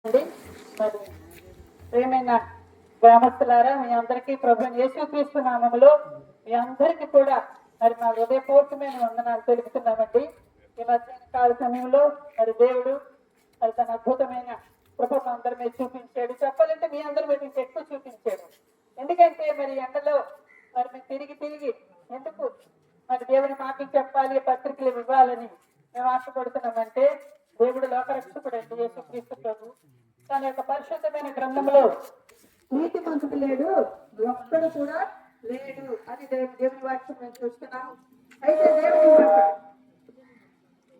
మరి ప్రియమైన గ్రామస్తులారా, మీ అందరికీ ప్రభుని యేసుక్రీస్తు నామములో మీ అందరికీ కూడా మరి మా హృదయపూర్వకమైన వందనాలు తెలుపుతున్నామండి. ఈ మధ్యాహ్న కాల సమయంలో మరి దేవుడు మరి తన అద్భుతమైన కృప మా అందరి మీద చూపించాడు. చెప్పాలంటే మీ అందరి మీద ఇంకా ఎక్కువ చూపించాడు. ఎందుకంటే మరి ఎండలో మరి మేము తిరిగి ఎందుకు మరి దేవుని మాటలు చెప్పాలి, పత్రికలు ఇవ్వాలని మేము ఆశపడుతున్నామంటే దేవుడు లోకరక్షకుడు అండి యేసుక్రీస్తు ప్రభు. తన యొక్క పరిశుద్ధమైన గ్రంథంలో నీతి మంతుడు లేడు, ఒక్కడు కూడా లేడు అని దేవుని వాక్యం మేము చూస్తున్నాం. అయితే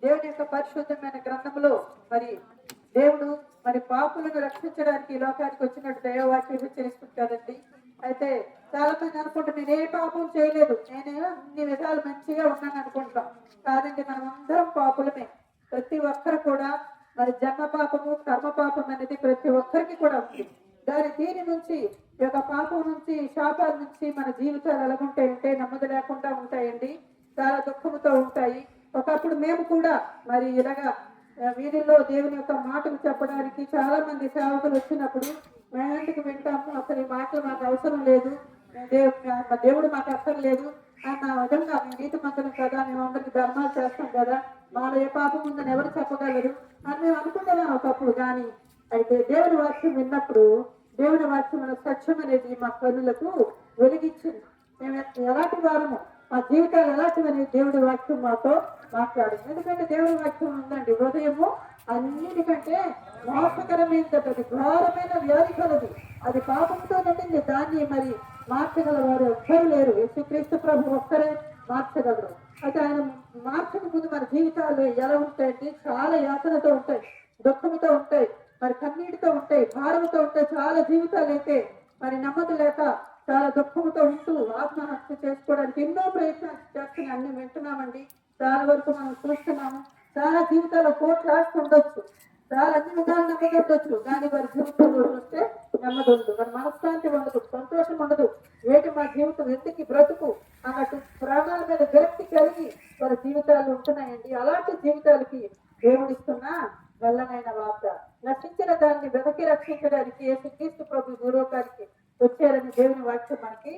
దేవుని యొక్క పరిశుద్ధమైన గ్రంథంలో మరి దేవుడు మరి పాపులను రక్షించడానికి ఈ లోకానికి వచ్చినట్టు దైవవాక్యం హెచ్చరిస్తుంది కదండి. అయితే చాలా మంది అనుకుంటారు నేను ఏ పాపం చేయలేదు, నేను అన్ని విధాలు మంచిగా ఉన్నాను అనుకుంటాం. కాదండి, మనం అందరం పాపులమే. ప్రతి ఒక్కరు కూడా మరి జన్మ పాపము కర్మ పాపం అనేది ప్రతి ఒక్కరికి కూడా ఉంది. దీని నుంచి ఈ యొక్క పాపం నుంచి శాపాల నుంచి మన జీవితాలు ఎలాగుంటాయంటే నెమ్మది లేకుండా ఉంటాయండి, చాలా దుఃఖంతో ఉంటాయి. ఒకప్పుడు మేము కూడా మరి ఇలాగా వీధుల్లో దేవుని యొక్క మాటలు చెప్పడానికి చాలా మంది సేవకులు వచ్చినప్పుడు మేము ఎందుకు వింటాము, అసలు ఈ మాటలు మాకు అవసరం లేదు, దేవుడు మాకు అర్థం లేదు అన్న విధంగా మేము నీతి మంత్రం కదా, మేము అందరికి ధర్మాలు చేస్తాం కదా, మాలో ఏ పాపం ఉందని ఎవరు చెప్పగలరు అని మేము అనుకుంటున్నాం ఒకప్పుడు. కానీ అయితే దేవుని వాక్యం విన్నప్పుడు దేవుని వాక్యం సత్యం అనేది మా కన్నులకు వెలిగించింది. మేము ఎలాంటి వారము, మా జీవితాలు ఎలాంటివని దేవుడి వాక్యం మాతో మాట్లాడింది. ఎందుకంటే దేవుడి వాక్యం ఉందండి, హృదయము అన్నిటికంటే మోసకరమైనది, అది ఘోరమైన వ్యాధి కలది, అది పాపంతో నిండింది. దాన్ని మరి మార్చగల వారు ఎవ్వరు లేరు, యేసుక్రీస్తు ప్రభు ఒక్కరే మార్చగలరు. అయితే ఆయన మార్చక ముందు మన జీవితాలు ఎలా ఉంటాయంటే చాలా యాతనతో ఉంటాయి, దుఃఖంతో ఉంటాయి, మరి కన్నీటితో ఉంటాయి, భారంతో ఉంటాయి. చాలా జీవితాలు అయితే మరి నెమ్మది లేక చాలా దుఃఖంతో ఉంటూ ఆత్మహత్య చేసుకోవడానికి ఎన్నో ప్రయత్నాలు చేస్తున్నా అన్ని వింటున్నామండి. చాలా వరకు మనం చూస్తున్నాము. చాలా జీవితాల్లో కోట్లాడుతూ ఉండొచ్చు, చాలా అన్ని విధాలు నెమ్మది ఉండొచ్చు, కానీ వారి జీవితంలో చూస్తే నెమ్మది ఉండదు, మరి మనశ్శాంతి ఉండదు, సంతోషం ఉండదు. ఏంటి మా జీవితం ఎందుకు బ్రతుకు అన్నట్టు ప్రాణాల మీద విరక్తి కలిగి వారి జీవితాలు ఉంటున్నాయండి. అలాంటి జీవితాలకి దేవుడిస్తున్న వల్లనైన వార్త, నశించిన దాన్ని వెనక్కి రక్షించడానికి యేసుక్రీస్తు ప్రభు భూలోకానికి వచ్చారని దేవుని వాక్యం మనకి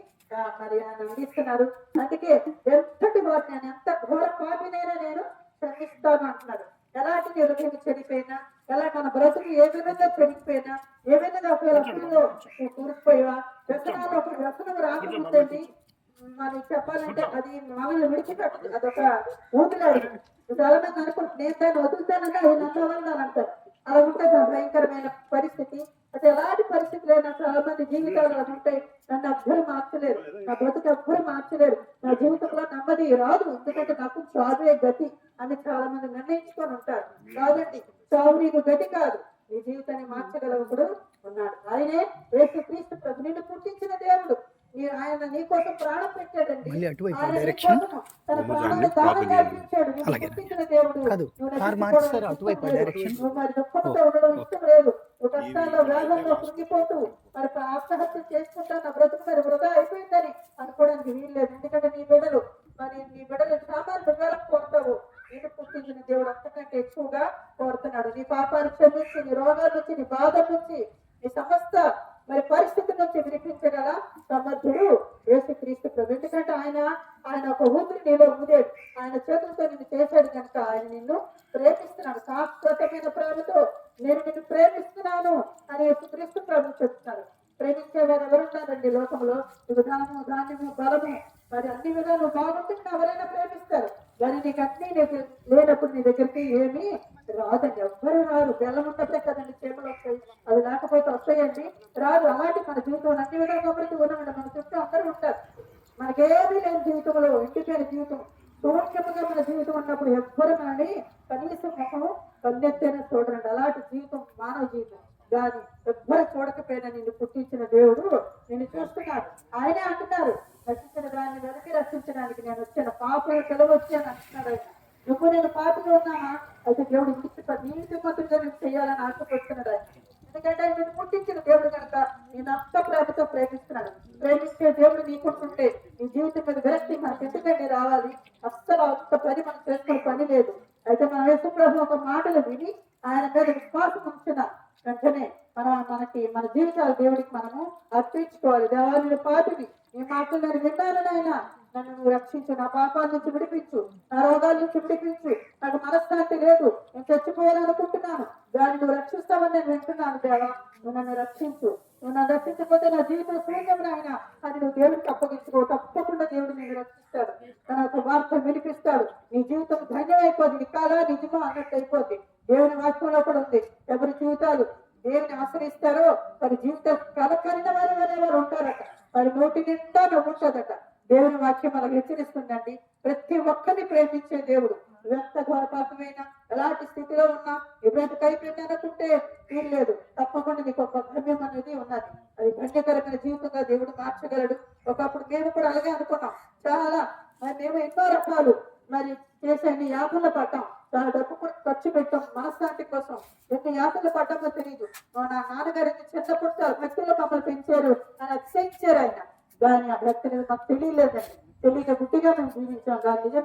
మరి ఆయన అందిస్తున్నారు. అందుకే ఎంతటి వారిని నేను ఎంత ఘోర పాపినైనా నేను క్షమిస్తాను అంటున్నారు. ఎలాంటి హృదయం చెడిపోయినా, ఎలా మన బ్రతుకు ఏ విధంగా పెరిగిపోయినా, ఏ విధంగా ఒకవేళ అప్పుల్లో కూరుకుపోయినా, వ్యసనాలు ఒక వ్యసనం రాకపోతుంది మనం చెప్పాలంటే అది మామూలు విడిచిపెట్టదు, అదొక ఊపిలాడు. చాలా మంది అనుకుంటుంది నేను దాన్ని వదులుతానన్నా అది నమ్మవని అంటారు. అలా ఉంటుంది భయంకరమైన పరిస్థితి. అయితే ఎలాంటి పరిస్థితులైనా చాలా మంది జీవితాలు అది ఉంటాయి. నన్ను ఎవ్వరు మార్చలేరు, నా బ్రతుకు ఎవ్వరు మార్చలేరు, నా జీవితంలో నెమ్మది రాదు, ఎందుకంటే నాకు చావే గతి అని చాలా మంది నిర్ణయించుకొని ఉంటారు. కాదండి, చావు నీకు గతి కాదు, నీ జీవితాన్ని మార్చగలవుడు ఉన్నాడు. ఆయనే యేసుక్రీస్తు ప్రభు, నిన్ను పుట్టించిన దేవుడు. ఆయన నీ కోసం ప్రాణం పెట్టాడండి, తన ప్రాణాన్ని దానంగా అర్పించాడు. నువ్వు పుట్టించిన దేవుడు, నువ్వు మరి దుఃఖంతో ఉండడం ఇష్టం లేదు, నువ్వు కష్టాల్లో వేగంలో కృంగిపోతూ మరి ఆత్మహత్య చేసుకుంటా నా బ్రతుకు మరి వృధా అయిపోయిందని అనుకోవడానికి వీల్లేదు. ఎందుకంటే నీ బిడ్డలు సామాన్లు వేలకు కోరుతావు, నేను పుట్టించిన దేవుడు అంతకంటే ఎక్కువగా కోరుతున్నాడు. నీ పాపాలు క్షమించి, నీ రోగాల నుంచి, నీ బాధల నుంచి, నీ సమస్త మరి పరిస్థితి నుంచి వినిపించగల సమర్థుడు యేసుక్రీస్తు ప్రభు. ఎందుకంటే ఆయన ఒక ఊపిరి నీలో ఊదాడు, ఆయన చేతులతో నిన్ను చేశాడు కనుక ఆయన నిన్ను ప్రేమిస్తున్నాడు. శాశ్వతమైన ప్రేమతో నేను నిన్ను ప్రేమిస్తున్నాను అని యేసుక్రీస్తు ప్రభు చెప్తున్నారు. ప్రేమించేవారు ఎవరున్నారండి లోకంలో? నీకు ధనము, ధాన్యము, బలము, మరి అన్ని విధాలు బాగుంటే ఎవరైనా ప్రేమిస్తారు. కానీ నీకు అన్ని లేనప్పుడు నీ దగ్గరికి ఏమీ రాదండి, ఎవ్వరు రారు. బెల్లం ఉన్నప్పుడే కదండి చేపలు వస్తాయి, అవి లేకపోతే వస్తాయండి, రాదు. అలాంటి మన జీవితంలో అన్ని విధాలుగా ఉన్నామండి. మన చుట్టూ అందరూ ఉంటారు, మనకేమీ లేని జీవితంలో ఇంటిపోయిన జీవితం, శూన్యముగా మన జీవితం ఉన్నప్పుడు ఎవ్వరు కానీ కనీసం ముఖము కన్నెత్తైనా చూడరండి. అలాంటి జీవితం మానవ జీవితం. కానీ ఎవ్వరు చూడకపోయినా నిన్ను పుట్టించిన దేవుడు నిన్ను చూస్తున్నాడు. ఆయనే అంటున్నారు, రక్షించిన దాన్ని వెనక్కి రక్షించడానికి నేను వచ్చాను, పాపలు పిలవచ్చాను అంటున్నాడు ఆయన. నువ్వు నేను పాపగా ఉన్నామా? అయితే దేవుడు నీటి మాత్రంగా నేను చేయాలని ఆశపడుతున్నాడు ఆయన. ఎందుకంటే ఆయన నేను పుట్టించిన దేవుడు కనుక నేను అంత ప్రేమతో ప్రేమిస్తున్నాడు. ప్రేమించే దేవుడు నీకుంటుంటే నీ జీవితం మీద విరక్తి మనకు ఎందుకంటే రావాలి? అస్సలు అంత పని మనం చేసుకునే పని లేదు. అయితే మన యేసు ప్రభు ఒక మాటలు విని ఆయన మీద విశ్వాసం ఉంచిన వెంటనే మన జీవితాలు దేవుడికి మనము అర్పించుకోవాలి. దేవాలయ పాపిని ఈ మాటలు నేను విన్నాను నాయన, నన్ను నువ్వు రక్షించు, నా పాపాల నుంచి విడిపించు, నా రోగాల నుంచి విడిపించు, నాకు మనశ్శాంతి లేదు, నేను చచ్చిపోవాలనుకుంటున్నాను, దాన్ని నువ్వు రక్షిస్తావని నేను వింటున్నాను. దేవా నువ్వు నన్ను రక్షించు, నువ్వు నన్ను రక్షించకపోతే నా జీవితం శూన్యం నాయన అని నువ్వు దేవుడికి అప్పగించుకో. తప్పకుండా దేవుడు నేను రక్షిస్తాడు, తన యొక్క వార్త వినిపిస్తాడు. నీ జీవితం ధన్యమైపోద్ది, కాదా నిజమా అన్నట్టు అయిపోద్ది. దేవుని వాక్యంలో కూడా ఉంది, ఎవరి జీవితాలు దేవుని ఆశ్రయిస్తారో వారి జీవితం కలకరిన వారు అనేవారు ఉంటారట, వారి నోటి నిండా నవ్వుంటుందట. దేవుని వాక్యం మనకు హెచ్చరిస్తుందండి. ప్రతి ఒక్కరిని ప్రేమించే దేవుడు. ఎంత ఘోరపాతమైనా ఎలాంటి స్థితిలో ఉన్నా ఎప్పుడైతే అయిపోయింది అనుకుంటే వీల్లేదు, తప్పకుండా నీకు ఒక గమ్యం అనేది ఉన్నది. అది ధన్యకరమైన జీవితంగా దేవుడు మార్చగలడు. ఒకప్పుడు మేము కూడా అలాగే అనుకున్నాం, చాలా మరి మేము ఎన్నో రకాలు మరి చేసే యాతనలు పడ్డాం, చాలా డబ్బు కూడా ఖర్చు పెట్టాం మనశ్శాంతి కోసం. ఎన్ని యాతనలు పడ్డామో తెలియదు. నా నాన్నగారు చిన్నప్పుడు చాలా భక్తులు మమ్మల్ని పెంచారు అని అతిశయించారు ఆయన, కానీ ఆ భక్తులు మాకు తెలియలేదండి. తెలియక గుడ్డిగా మేము జీవించాం. కానీ నిజమే